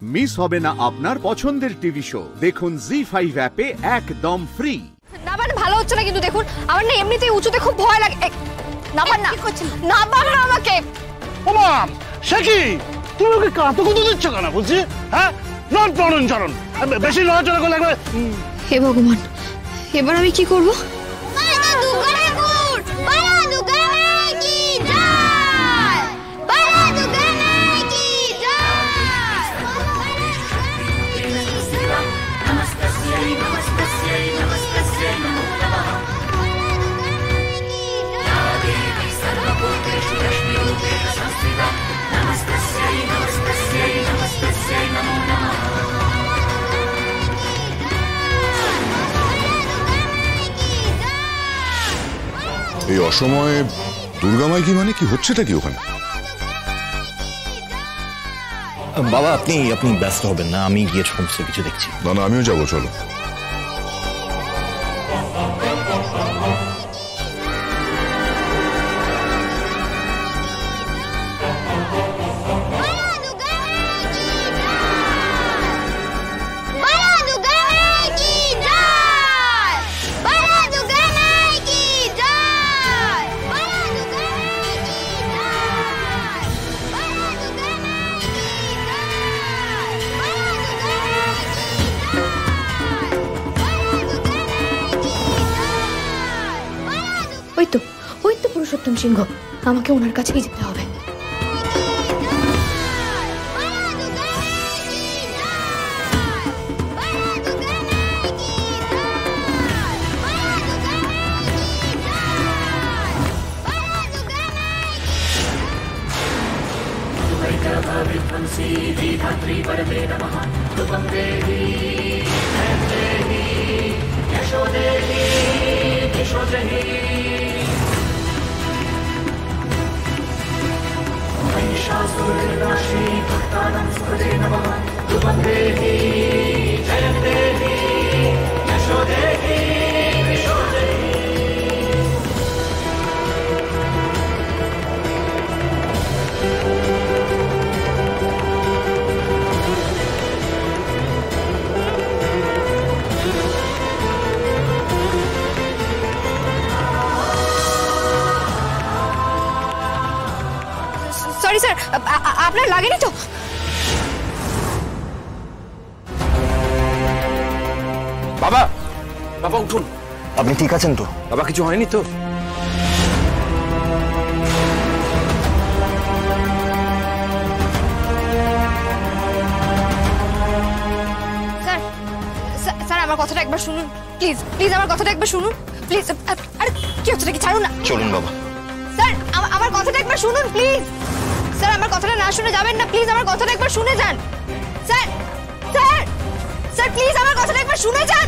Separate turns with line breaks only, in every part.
Miss হবে না আপনার পছন্দের টিভি শো। দেখুন জি5 অ্যাপে একদম ফ্রি।
নাবান ভালো হচ্ছে না কিন্তু দেখুন আমার না এমনিতেই উঁচুতে খুব ভয় লাগে। নাবান না নাবান না আমাকে।
ওমা সে কি তুমি ওকে কাঁতো কুতো দিচ্ছ কেন বলছি? হ্যাঁ নন প্রণন চরণ বেশি নড়াচড়া করলে একবার।
হে ভগবান এবার আমি কি করব?
এই অসময়ে দুর্গামাই কি মানে কি হচ্ছেটা কি ওখানে?
বাবা আপনি ব্যস্ত হবেন না, আমি গিয়ে সমস্ত কিছু দেখছি।
না না আমিও যাবো, চলো।
ওই তো পুরুষোত্তম সিংহ, আমাকে ওনার কাছেই যেতে হবে। সরি স্যার, আপনার লাগেনি তো?
বাবা বাবা উঠুন।
আপনি ঠিক আছেন তো?
বাবা কিছু হয়নি তো?
স্যার স্যার আমার কথাটা একবার শুনুন প্লিজ। প্লিজ আমার কথাটা একবার শুনুন প্লিজ। আরে কি হচ্ছে নাকি, ছাড়ুন না।
চলুন বাবা।
স্যার আমার কথাটা একবার শুনুন প্লিজ। স্যার আমার কথাটা না শুনে যাবেন না, প্লিজ আমার কথাটা একবার শুনে যান। স্যার স্যার স্যার প্লিজ আমার কথাটা একবার শুনে যান।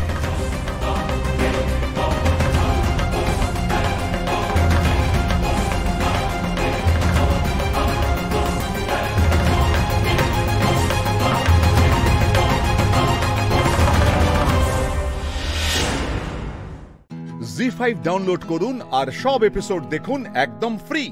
জি5 ডাউনলোড করুন আর সব এপিসোড দেখুন একদম ফ্রি।